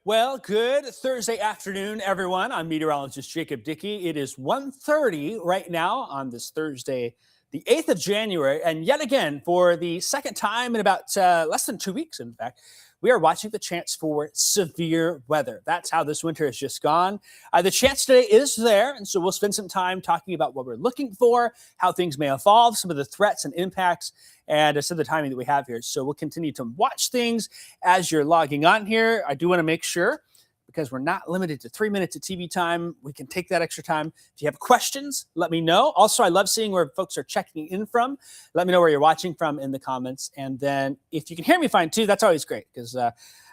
Well, good Thursday afternoon, everyone. I'm meteorologist Jacob Dickey. It is 1:30 right now on this Thursday, the 8th of January. And yet again, for the second time in about less than 2 weeks, in fact, we are watching the chance for severe weather. That's how this winter has just gone. The chance today is there. And so we'll spend some time talking about what we're looking for, how things may evolve, some of the threats and impacts, and some of the timing that we have here. So we'll continue to watch things as you're logging on here. I do want to make sure, because we're not limited to 3 minutes of TV time, we can take that extra time. If you have questions, let me know. Also, I love seeing where folks are checking in from. Let me know where you're watching from in the comments. And then if you can hear me fine too, that's always great, because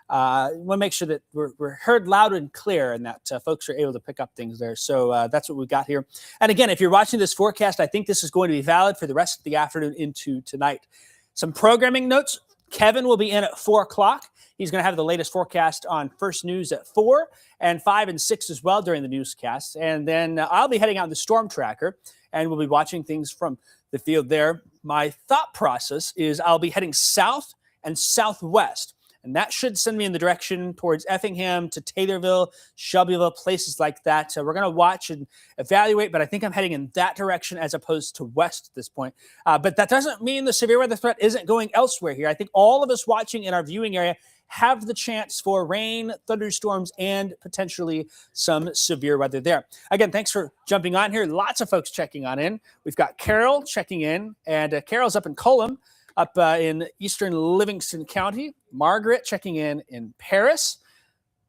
I want to make sure that we're heard loud and clear and that folks are able to pick up things there. So that's what we've got here. And again, if you're watching this forecast, I think this is going to be valid for the rest of the afternoon into tonight. Some programming notes. Kevin will be in at 4 o'clock. He's going to have the latest forecast on First News at 4 and 5 and 6 as well during the newscast. And then I'll be heading out in the storm tracker, and we'll be watching things from the field there. My thought process is I'll be heading south and southwest, and that should send me in the direction towards Effingham to Taylorville, Shelbyville, places like that. So we're going to watch and evaluate, but I think I'm heading in that direction as opposed to west at this point. But that doesn't mean the severe weather threat isn't going elsewhere here. I think all of us watching in our viewing area have the chance for rain, thunderstorms, and potentially some severe weather there. Again, thanks for jumping on here. Lots of folks checking on in. We've got Carol checking in, and Carol's up in Colum, up in eastern Livingston County. Margaret checking in Paris,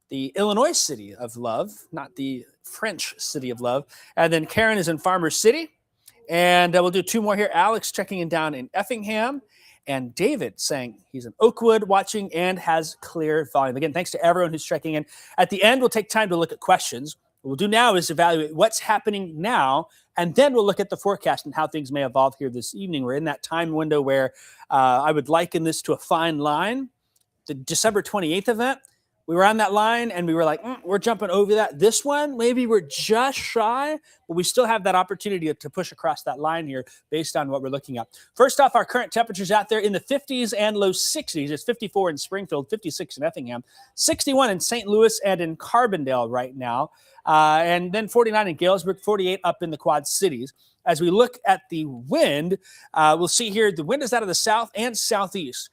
the Illinois city of love, not the French city of love. And then Karen is in Farmer City. And we'll do 2 more here. Alex checking in down in Effingham. And David saying he's in Oakwood watching and has clear volume. Again, thanks to everyone who's checking in. At the end, we'll take time to look at questions. What we'll do now is evaluate what's happening now, and then we'll look at the forecast and how things may evolve here this evening. We're in that time window where I would liken this to a fine line. The December 28th event, we were on that line and we were like, we're jumping over that. This one, maybe we're just shy, but we still have that opportunity to push across that line here based on what we're looking at. First off, our current temperatures out there in the 50s and low 60s. It's 54 in Springfield, 56 in Effingham, 61 in St. Louis and in Carbondale right now. And then 49 in Galesburg, 48 up in the Quad Cities. As we look at the wind, we'll see here the wind is out of the south and southeast.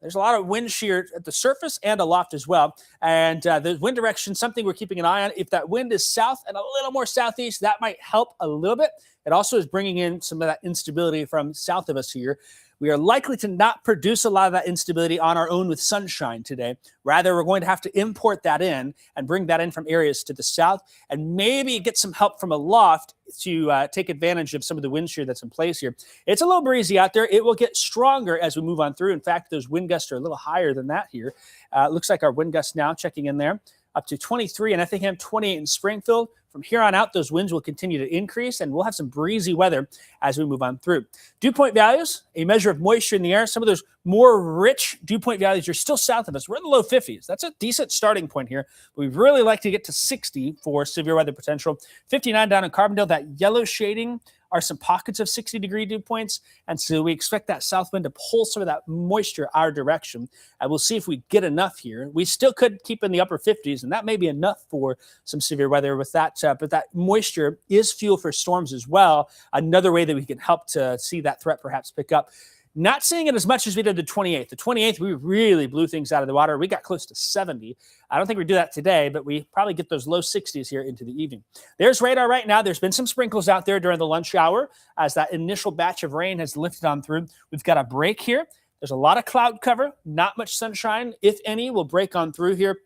There's a lot of wind shear at the surface and aloft as well. And the wind direction, something we're keeping an eye on. If that wind is south and a little more southeast, that might help a little bit. It also is bringing in some of that instability from south of us here. We are likely to not produce a lot of that instability on our own with sunshine today. Rather, we're going to have to import that in and bring that in from areas to the south and maybe get some help from aloft to take advantage of some of the wind shear that's in place here. It's a little breezy out there. It will get stronger as we move on through. In fact, those wind gusts are a little higher than that here. It looks like our wind gusts now checking in there up to 23 in Effingham, 28 in Springfield. From here on out, those winds will continue to increase, and we'll have some breezy weather as we move on through. Dew point values, a measure of moisture in the air. Some of those more rich dew point values are still south of us. We're in the low 50s. That's a decent starting point here. We'd really like to get to 60 for severe weather potential. 59 down in Carbondale. That yellow shading are some pockets of 60-degree dew points, and so we expect that south wind to pull some of that moisture our direction. And we'll see if we get enough here. We still could keep in the upper 50s, and that may be enough for some severe weather with that. But that moisture is fuel for storms as well. Another way that we can help to see that threat perhaps pick up. Not seeing it as much as we did the 28th. The 28th, we really blew things out of the water. We got close to 70. I don't think we do that today, but we probably get those low 60s here into the evening. There's radar right now. There's been some sprinkles out there during the lunch hour as that initial batch of rain has lifted on through. We've got a break here. There's a lot of cloud cover, not much sunshine, if any, will break on through here.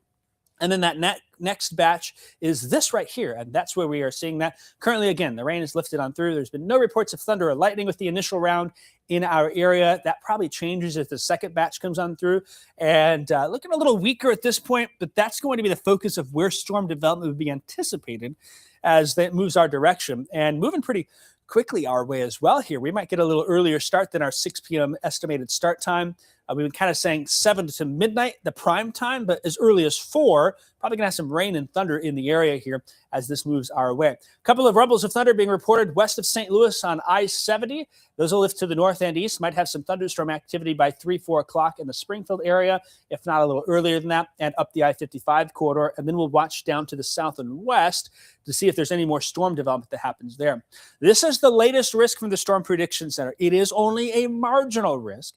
And then that next batch is this right here, and that's where we are seeing that. Currently, again, the rain is lifted on through. There's been no reports of thunder or lightning with the initial round in our area. That probably changes if the second batch comes on through. And looking a little weaker at this point, but that's going to be the focus of where storm development would be anticipated as that moves our direction. And moving pretty quickly our way as well here. We might get a little earlier start than our 6 p.m. estimated start time. We've been kind of saying 7 to midnight, the prime time, but as early as 4, probably going to have some rain and thunder in the area here as this moves our way. A couple of rumbles of thunder being reported west of St. Louis on I-70. Those will lift to the north and east. Might have some thunderstorm activity by 3, 4 o'clock in the Springfield area, if not a little earlier than that, and up the I-55 corridor. And then we'll watch down to the south and west to see if there's any more storm development that happens there. This is the latest risk from the Storm Prediction Center. It is only a marginal risk.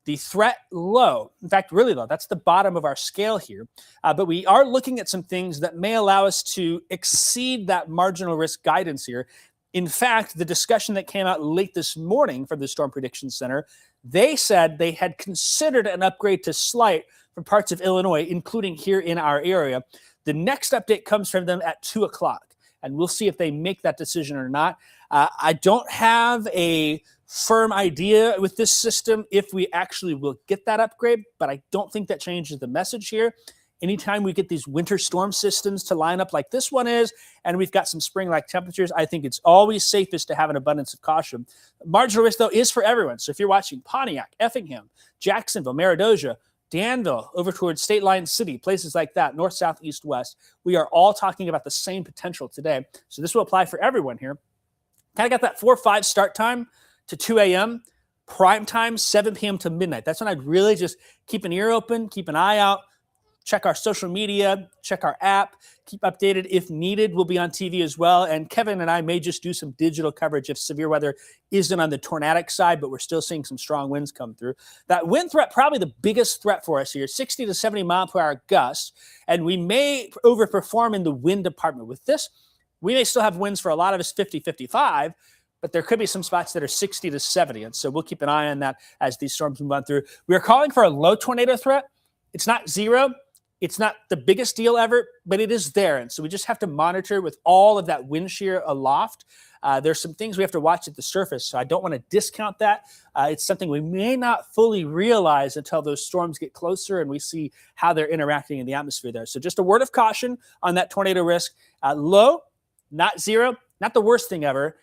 The threat low, in fact, really low. That's the bottom of our scale here. But we are looking at some things that may allow us to exceed that marginal risk guidance here. In fact, the discussion that came out late this morning from the Storm Prediction Center, they said they had considered an upgrade to slight for parts of Illinois, including here in our area. The next update comes from them at 2 o'clock, and we'll see if they make that decision or not. I don't have a firm idea with this system if we actually will get that upgrade, but I don't think that changes the message here. Anytime we get these winter storm systems to line up like this one is, and we've got some spring-like temperatures, I think it's always safest to have an abundance of caution. Marginal risk, though, is for everyone. So if you're watching Pontiac, Effingham, Jacksonville, Maridoja, Danville, over towards State Line City, places like that, north, south, east, west, we are all talking about the same potential today. So this will apply for everyone here. Kind of got that 4 or 5 start time to 2 a.m., prime time, 7 p.m. to midnight. That's when I'd really just keep an ear open, keep an eye out, check our social media, check our app, keep updated. If needed, we'll be on TV as well. And Kevin and I may just do some digital coverage if severe weather isn't on the tornadic side, but we're still seeing some strong winds come through. That wind threat, probably the biggest threat for us here, 60 to 70 mile per hour gusts. And we may overperform in the wind department with this. We may still have winds for a lot of us 50, 55, but there could be some spots that are 60 to 70. And so we'll keep an eye on that as these storms move on through. We are calling for a low tornado threat. It's not zero. It's not the biggest deal ever, but it is there. And so we just have to monitor with all of that wind shear aloft. There's some things we have to watch at the surface. So I don't want to discount that. It's something we may not fully realize until those storms get closer and we see how they're interacting in the atmosphere there. So just a word of caution on that tornado risk. Low, not zero, not the worst thing ever.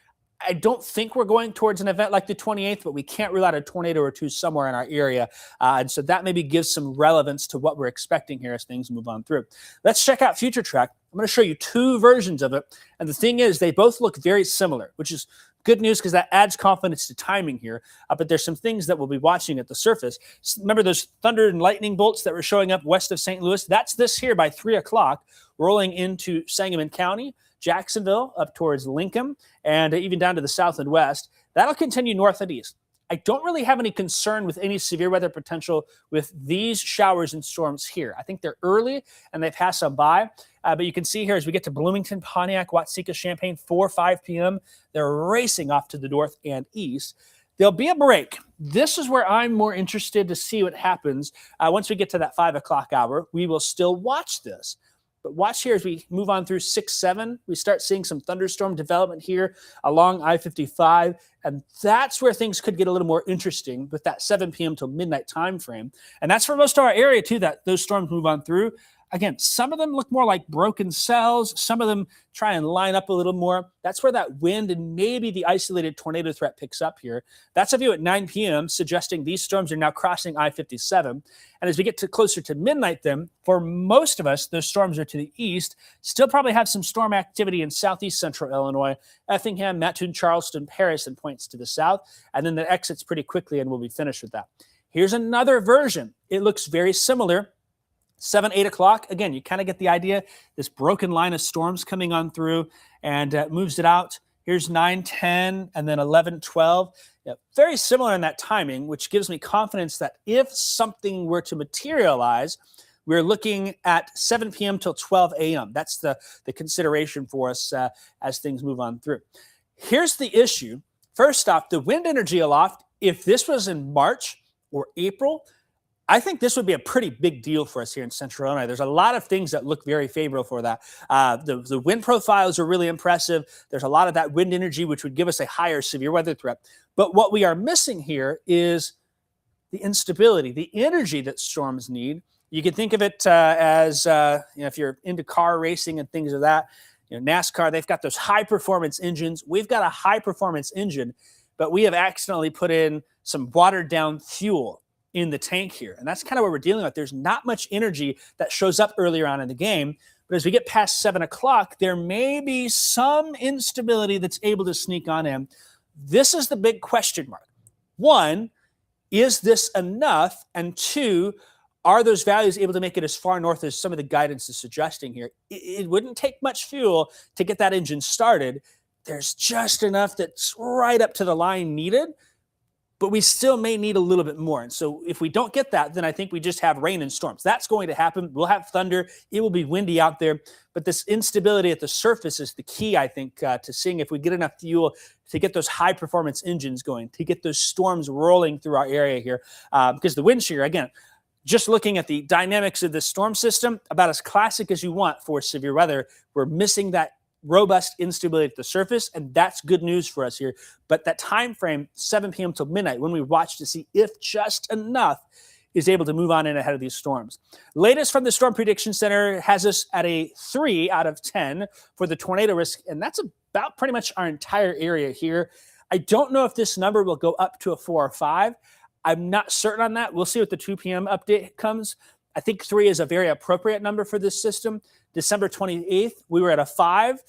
I don't think we're going towards an event like the 28th, but we can't rule out a tornado or two somewhere in our area. And so that maybe gives some relevance to what we're expecting here as things move on through. Let's check out Future Track. I'm going to show you 2 versions of it. And the thing is, they both look very similar, which is good news because that adds confidence to timing here. But there's some things that we'll be watching at the surface. Remember those thunder and lightning bolts that were showing up west of St. Louis? That's this here by 3 o'clock, rolling into Sangamon County, Jacksonville, up towards Lincoln, and even down to the south and west. That'll continue north and east. I don't really have any concern with any severe weather potential with these showers and storms here. I think they're early and they pass on by. But you can see here as we get to Bloomington, Pontiac, Watseka, Champaign, 4 or 5 p.m., they're racing off to the north and east. There'll be a break. This is where I'm more interested to see what happens. Once we get to that 5 o'clock hour, we will still watch this. But watch here as we move on through 6, 7. We start seeing some thunderstorm development here along I-55. And that's where things could get a little more interesting with that 7 p.m. till midnight time frame. And that's for most of our area, too, that those storms move on through. Again, some of them look more like broken cells. Some of them try and line up a little more. That's where that wind and maybe the isolated tornado threat picks up here. That's a view at 9 p.m. suggesting these storms are now crossing I-57. And as we get to closer to midnight then, for most of us, those storms are to the east. Still probably have some storm activity in southeast central Illinois, Effingham, Mattoon, Charleston, Paris, and points to the south. And then the exits pretty quickly and we'll be finished with that. Here's another version. It looks very similar. 7, 8 o'clock. Again, you kind of get the idea. This broken line of storms coming on through and moves it out. Here's 9, 10, and then 11, 12. Yeah, very similar in that timing, which gives me confidence that if something were to materialize, we're looking at 7 p.m. till 12 a.m. That's the consideration for us as things move on through. Here's the issue. First off, the wind energy aloft, if this was in March or April, I think this would be a pretty big deal for us here in Central Illinois. There's a lot of things that look very favorable for that. The wind profiles are really impressive. There's a lot of that wind energy, which would give us a higher severe weather threat. But what we are missing here is the instability, the energy that storms need. You can think of it as, if you're into car racing and things of that, NASCAR, they've got those high-performance engines. We've got a high-performance engine, but we have accidentally put in some watered-down fuel. in the tank here. And that's kind of what we're dealing with. There's not much energy that shows up earlier on in the game. But as we get past 7 o'clock, there may be some instability that's able to sneak on in. This is the big question mark. One, is this enough? And two, are those values able to make it as far north as some of the guidance is suggesting here? It wouldn't take much fuel to get that engine started. There's just enough that's right up to the line needed, but we still may need a little bit more. And so if we don't get that, then I think we just have rain and storms. That's going to happen. We'll have thunder. It will be windy out there. But this instability at the surface is the key, I think, to seeing if we get enough fuel to get those high-performance engines going, to get those storms rolling through our area here. Because the wind shear, again, just looking at the dynamics of this storm system, about as classic as you want for severe weather. We're missing that robust instability at the surface, and that's good news for us here. But that time frame, 7 p.m. till midnight, when we watch to see if just enough is able to move on in ahead of these storms. Latest from the Storm Prediction Center has us at a 3 out of 10 for the tornado risk, and that's about pretty much our entire area here. I don't know if this number will go up to a 4 or 5. I'm not certain on that. We'll see what the 2 p.m. update comes. I think 3 is a very appropriate number for this system. December 28th, we were at a 5.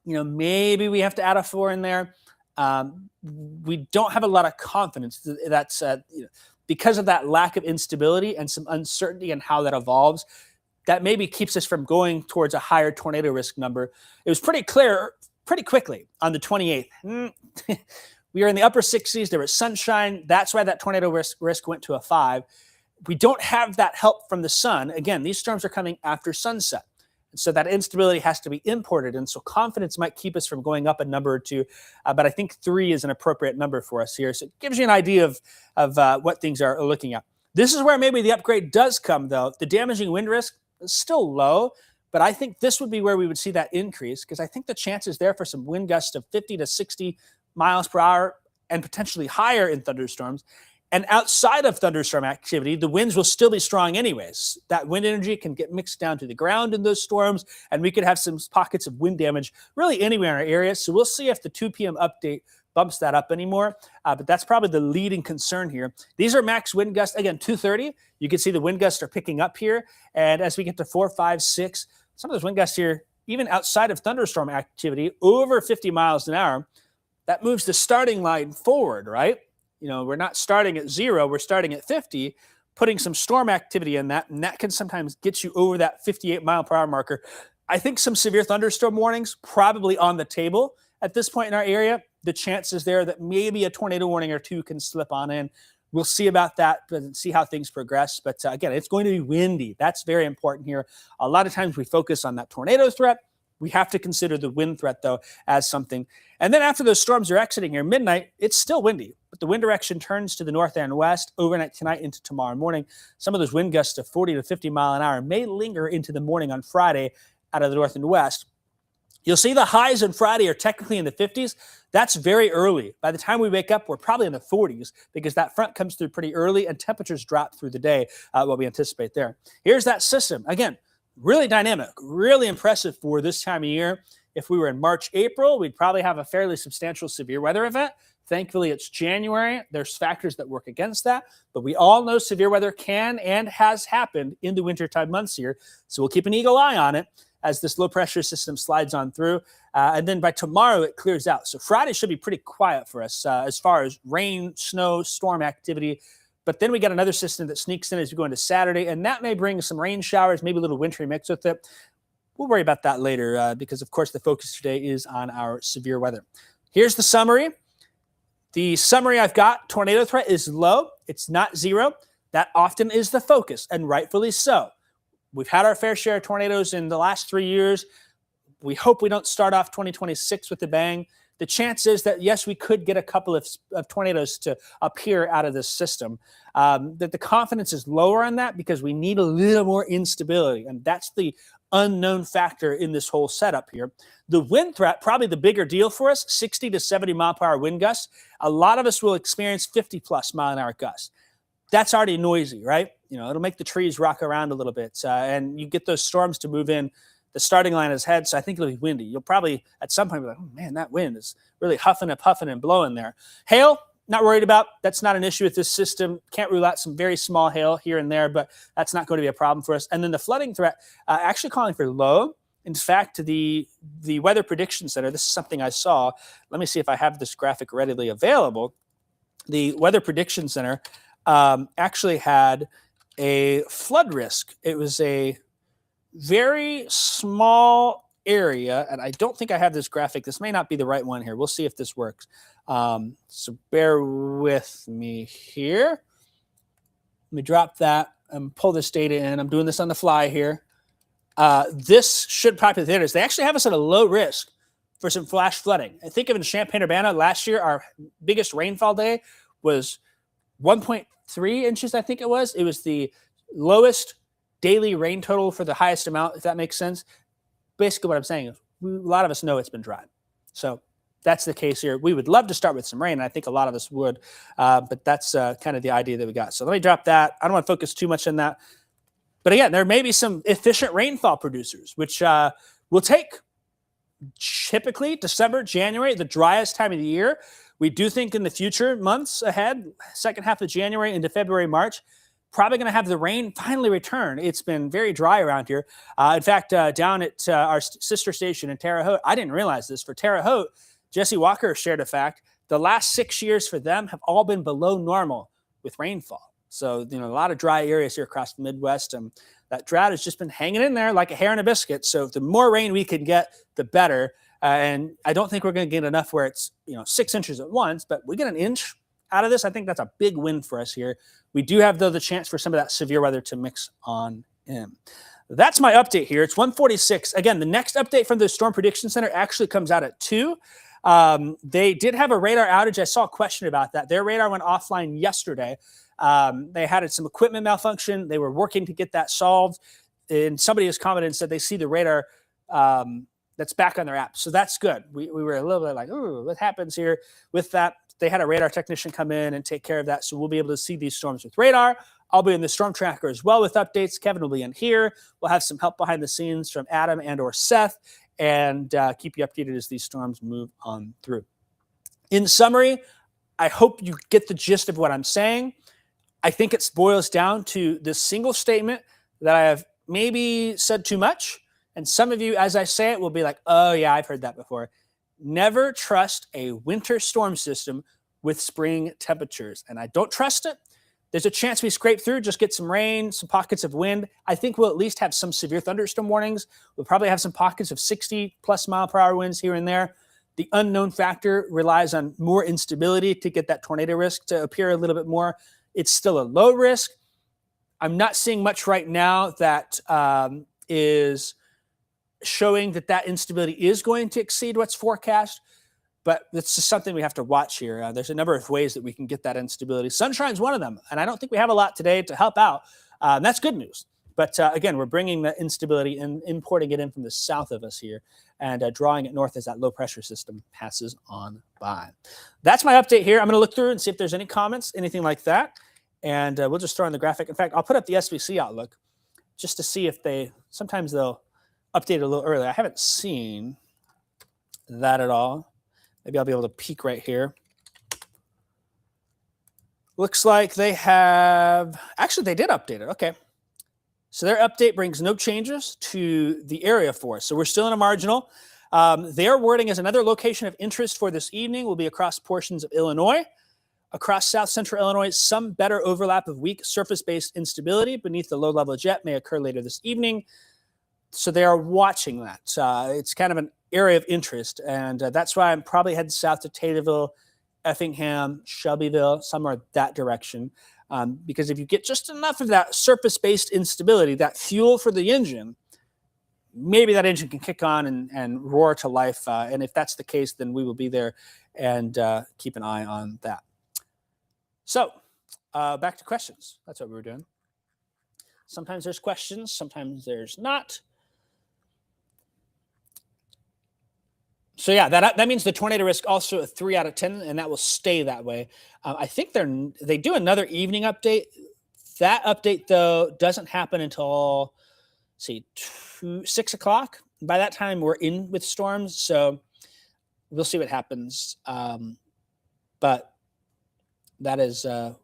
Maybe we have to add a 4 in there. We don't have a lot of confidence. That's because of that lack of instability and some uncertainty in how that evolves. That maybe keeps us from going towards a higher tornado risk number. It was pretty clear pretty quickly on the 28th. We were in the upper 60s. There was sunshine. That's why that tornado risk went to a 5. We don't have that help from the sun. Again, these storms are coming after sunset. And so that instability has to be imported. And so confidence might keep us from going up a number or two. But I think 3 is an appropriate number for us here. So it gives you an idea of what things are looking at. This is where maybe the upgrade does come, though. The damaging wind risk is still low. But I think this would be where we would see that increase, because I think the chances there for some wind gusts of 50 to 60 miles per hour and potentially higher in thunderstorms. And outside of thunderstorm activity, the winds will still be strong anyways. That wind energy can get mixed down to the ground in those storms, and we could have some pockets of wind damage really anywhere in our area. So we'll see if the 2 p.m. update bumps that up anymore. But that's probably the leading concern here. These are max wind gusts. Again, 230. You can see the wind gusts are picking up here. And as we get to 4, 5, 6, some of those wind gusts here, even outside of thunderstorm activity, over 50 miles an hour, that moves the starting line forward, right? We're not starting at 0, we're starting at 50, putting some storm activity in that, and that can sometimes get you over that 58 mile per hour marker. I think some severe thunderstorm warnings probably on the table at this point in our area. The chances there that maybe a tornado warning or 2 can slip on in. We'll see about that and see how things progress. But again, it's going to be windy. That's very important here. A lot of times we focus on that tornado threat. We have to consider the wind threat, though, as something. And then after those storms are exiting here, midnight, it's still windy. But the wind direction turns to the north and west overnight tonight into tomorrow morning. Some of those wind gusts of 40 to 50 mile an hour may linger into the morning on Friday out of the north and west. You'll see the highs on Friday are technically in the 50s. That's very early. By the time we wake up, we're probably in the 40s because that front comes through pretty early and temperatures drop through the day, what we anticipate there. Here's that system. Again, really dynamic, really impressive for this time of year. If we were in March, April, we'd probably have a fairly substantial severe weather event. Thankfully, it's January. There's factors that work against that, but we all know severe weather can and has happened in the wintertime months here. So we'll keep an eagle eye on it as this low pressure system slides on through. And then by tomorrow, it clears out. So Friday should be pretty quiet for us as far as rain, snow, storm activity. But then we got another system that sneaks in as we go into Saturday, and that may bring some rain showers, maybe a little wintry mix with it. We'll worry about that later because, of course, the focus today is on our severe weather. Here's the summary. The summary I've got, tornado threat is low. It's not 0. That often is the focus, and rightfully so. We've had our fair share of tornadoes in the last 3 years. We hope we don't start off 2026 with a bang. The chance is that, yes, we could get a couple of tornadoes to appear out of this system. That the confidence is lower on that because we need a little more instability, and that's the unknown factor in this whole setup here. The wind threat, probably the bigger deal for us, 60 to 70 mile per hour wind gusts. A lot of us will experience 50 plus mile an hour gusts. That's already noisy, right? It'll make the trees rock around a little bit, and you get those storms to move in. The starting line is ahead, so I think it'll be windy. You'll probably, at some point, be like, oh, man, that wind is really huffing and puffing and blowing there. Hail, not worried about. That's not an issue with this system. Can't rule out some very small hail here and there, but that's not going to be a problem for us. And then the flooding threat, actually calling for low. In fact, the Weather Prediction Center, this is something I saw. Let me see if I have this graphic readily available. The Weather Prediction Center actually had a flood risk. It was a very small area, and I don't think I have this graphic. This may not be the right one here. We'll see if this works. So bear with me here. Let me drop that and pull this data in. I'm doing this on the fly here. This should populate the areas. They actually have us at a low risk for some flash flooding. I think of in Champaign-Urbana last year, our biggest rainfall day was 1.3 inches, I think it was. It was the lowest daily rain total for the highest amount, if that makes sense. Basically what I'm saying is a lot of us know it's been dry. So that's the case here. We would love to start with some rain, and I think a lot of us would, but that's kind of the idea that we got. So let me drop that. I don't want to focus too much on that. But again, there may be some efficient rainfall producers, which will take typically December, January, the driest time of the year. We do think in the future months ahead, second half of January into February, March, probably going to have the rain finally return. It's been very dry around here. In fact, down at our sister station in Terre Haute, I didn't realize this. For Terre Haute, Jesse Walker shared a fact. The last 6 years for them have all been below normal with rainfall. So, a lot of dry areas here across the Midwest. And that drought has just been hanging in there like a hair in a biscuit. So the more rain we can get, the better. And I don't think we're going to get enough where it's, 6 inches at once, but we get an inch out of this. I think that's a big win for us here. We do have, though, the chance for some of that severe weather to mix on in. That's my update here. It's 1:46. Again, the next update from the Storm Prediction Center actually comes out at 2. They did have a radar outage. I saw a question about that. Their radar went offline yesterday. They had some equipment malfunction. They were working to get that solved. And somebody has commented and said they see the radar that's back on their app. So that's good. We were a little bit like, ooh, what happens here with that? They had a radar technician come in and take care of that. So we'll be able to see these storms with radar. I'll be in the storm tracker as well with updates. Kevin will be in here. We'll have some help behind the scenes from Adam and or Seth, and keep you updated as these storms move on through. In summary, I hope you get the gist of what I'm saying. I think it boils down to this single statement that I have maybe said too much. And some of you, as I say it, will be like, oh, yeah, I've heard that before. Never trust a winter storm system with spring temperatures. And I don't trust it. There's a chance we scrape through, just get some rain, some pockets of wind. I think we'll at least have some severe thunderstorm warnings. We'll probably have some pockets of 60-plus mile-per-hour winds here and there. The unknown factor relies on more instability to get that tornado risk to appear a little bit more. It's still a low risk. I'm not seeing much right now that is showing that instability is going to exceed what's forecast, but it's just something we have to watch here. There's a number of ways that we can get that instability. Sunshine's one of them, and I don't think we have a lot today to help out. That's good news. But again, we're bringing the instability and importing it in from the south of us here and drawing it north as that low pressure system passes on by. That's my update here. I'm going to look through and see if there's any comments, anything like that. And we'll just throw in the graphic. In fact, I'll put up the SVC outlook just to see if sometimes they'll update it a little earlier. I haven't seen that at all. Maybe I'll be able to peek right here. Looks like they have, actually they did update it. Okay. So their update brings no changes to the area for us. So we're still in a marginal. Their wording is another location of interest for this evening will be across portions of Illinois. Across south central Illinois, some better overlap of weak surface-based instability beneath the low-level jet may occur later this evening. So they are watching that. It's kind of an area of interest, and that's why I'm probably heading south to Taterville, Effingham, Shelbyville, somewhere that direction. Because if you get just enough of that surface-based instability, that fuel for the engine, maybe that engine can kick on and roar to life. And if that's the case, then we will be there and keep an eye on that. So back to questions. That's what we were doing. Sometimes there's questions, sometimes there's not. So yeah, that means the tornado risk also a 3 out of 10, and that will stay that way. I think they do another evening update. That update though doesn't happen until 6 o'clock. By that time, we're in with storms, so we'll see what happens. But that is kind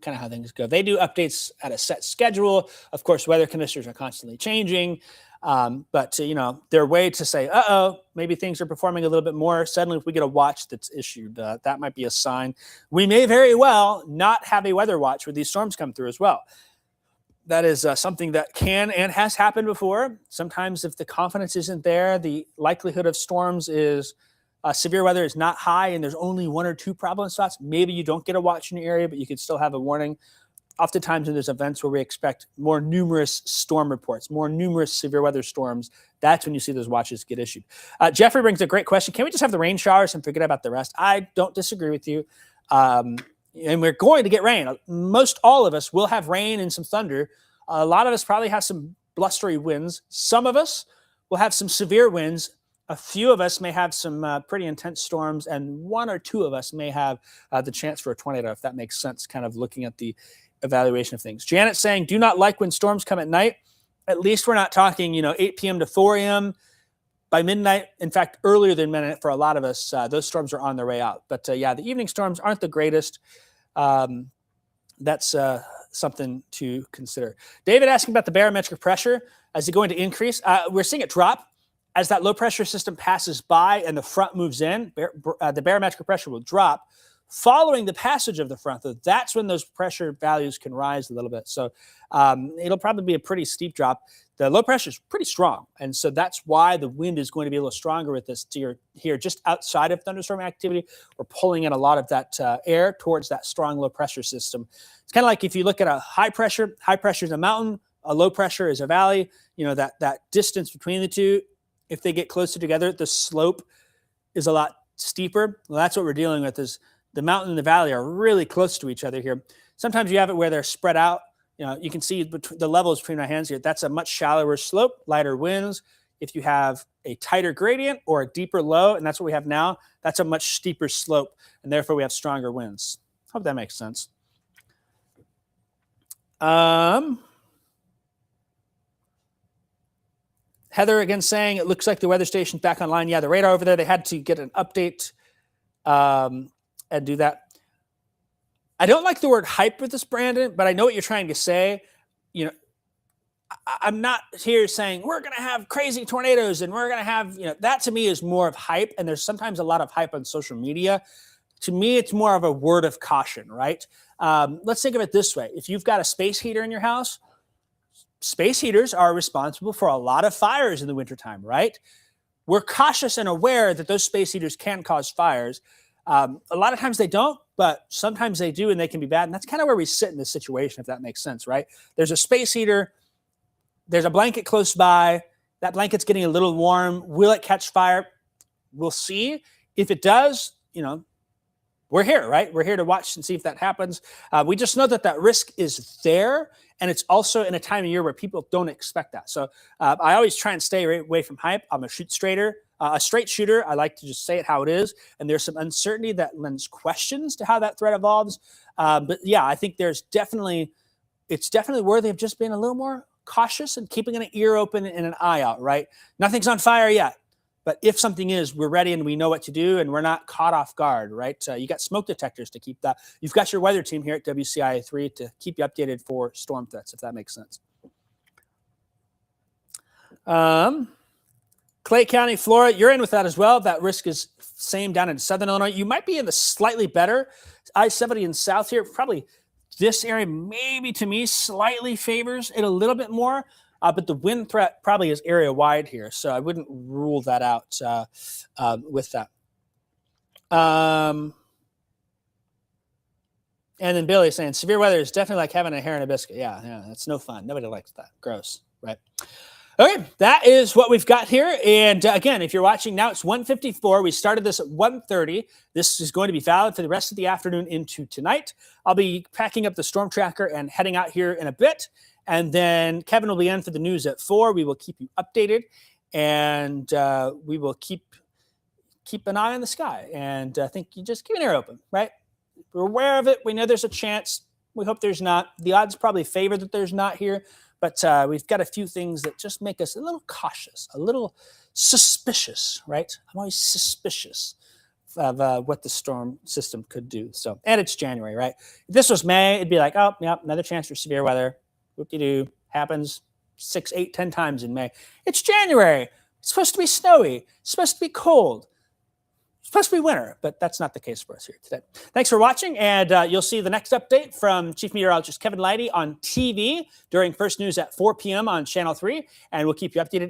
of how things go. They do updates at a set schedule. Of course, weather conditions are constantly changing. But their way to say, maybe things are performing a little bit more. Suddenly, if we get a watch that's issued, that might be a sign. We may very well not have a weather watch where these storms come through as well. That is something that can and has happened before. Sometimes if the confidence isn't there, the likelihood of storms is severe weather is not high and there's only 1 or 2 problem spots. Maybe you don't get a watch in your area, but you could still have a warning. Oftentimes when there's events where we expect more numerous storm reports, more numerous severe weather storms, that's when you see those watches get issued. Jeffrey brings a great question. Can we just have the rain showers and forget about the rest? I don't disagree with you. And we're going to get rain. Most all of us will have rain and some thunder. A lot of us probably have some blustery winds. Some of us will have some severe winds. A few of us may have some pretty intense storms, and 1 or 2 of us may have the chance for a tornado, if that makes sense, kind of looking at the evaluation of things. Janet's saying, do not like when storms come at night. At least we're not talking, 8 p.m. to 4 a.m. By midnight. In fact, earlier than midnight for a lot of us, those storms are on their way out. But the evening storms aren't the greatest. That's something to consider. David asking about the barometric pressure. Is it going to increase? We're seeing it drop. As that low pressure system passes by and the front moves in, the barometric pressure will drop. Following the passage of the front, though, that's when those pressure values can rise a little bit. So it'll probably be a pretty steep drop. The low pressure is pretty strong, and so that's why the wind is going to be a little stronger with this here just outside of thunderstorm activity. We're pulling in a lot of that air towards that strong low pressure system. It's kind of like if you look at a high pressure is a mountain, a low pressure is a valley. That distance between the two, if they get closer together, the slope is a lot steeper. Well, that's what we're dealing with. Is the mountain and the valley are really close to each other here. Sometimes you have it where they're spread out. You can see the levels between my hands here. That's a much shallower slope, lighter winds. If you have a tighter gradient or a deeper low, and that's what we have now, that's a much steeper slope, and therefore we have stronger winds. Hope that makes sense. Heather again saying it looks like the weather station's back online. Yeah, the radar over there, they had to get an update and do that. I don't like the word hype with this, Brandon, but I know what you're trying to say. I'm not here saying we're going to have crazy tornadoes and we're going to have, that to me is more of hype. And there's sometimes a lot of hype on social media. To me, it's more of a word of caution, right? Let's think of it this way. If you've got a space heater in your house, space heaters are responsible for a lot of fires in the wintertime, right? We're cautious and aware that those space heaters can cause fires. A lot of times they don't, but sometimes they do, and they can be bad. And that's kind of where we sit in this situation, if that makes sense, right? There's a space heater. There's a blanket close by. That blanket's getting a little warm. Will it catch fire? We'll see. If it does, we're here, right? We're here to watch and see if that happens. We just know that risk is there, and it's also in a time of year where people don't expect that. So I always try and stay away from hype. I'm a straight shooter. I like to just say it how it is, and there's some uncertainty that lends questions to how that threat evolves. But yeah, I think it's definitely worthy of just being a little more cautious and keeping an ear open and an eye out, right? Nothing's on fire yet. But if something is, we're ready and we know what to do and we're not caught off guard, right? You got smoke detectors to keep that. You've got your weather team here at WCIA 3 to keep you updated for storm threats, if that makes sense. Clay County, Florida, you're in with that as well. That risk is same down in Southern Illinois. You might be in the slightly better I-70 in South here. Probably this area, maybe to me, slightly favors it a little bit more. But the wind threat probably is area-wide here, so I wouldn't rule that out with that. And then Billy saying, severe weather is definitely like having a hair in a biscuit. Yeah, that's no fun. Nobody likes that. Gross, right? Okay, that is what we've got here. And again, if you're watching now, it's 1:54. We started this at 1:30. This is going to be valid for the rest of the afternoon into tonight. I'll be packing up the storm tracker and heading out here in a bit. And then Kevin will be in for the news at 4. We will keep you updated, and we will keep an eye on the sky. And I think you just keep an ear open, right? We're aware of it. We know there's a chance. We hope there's not. The odds probably favor that there's not here. But we've got a few things that just make us a little cautious, a little suspicious, right? I'm always suspicious what the storm system could do. So, and it's January, right? If this was May, it'd be like, oh, yep, another chance for severe weather. Whoop-de-doo. Happens 6, 8, 10 times in May. It's January. It's supposed to be snowy. It's supposed to be cold. It's supposed to be winter, but that's not the case for us here today. Thanks for watching, and you'll see the next update from Chief Meteorologist Kevin Leidy on TV during First News at 4 p.m. on Channel 3, and we'll keep you updated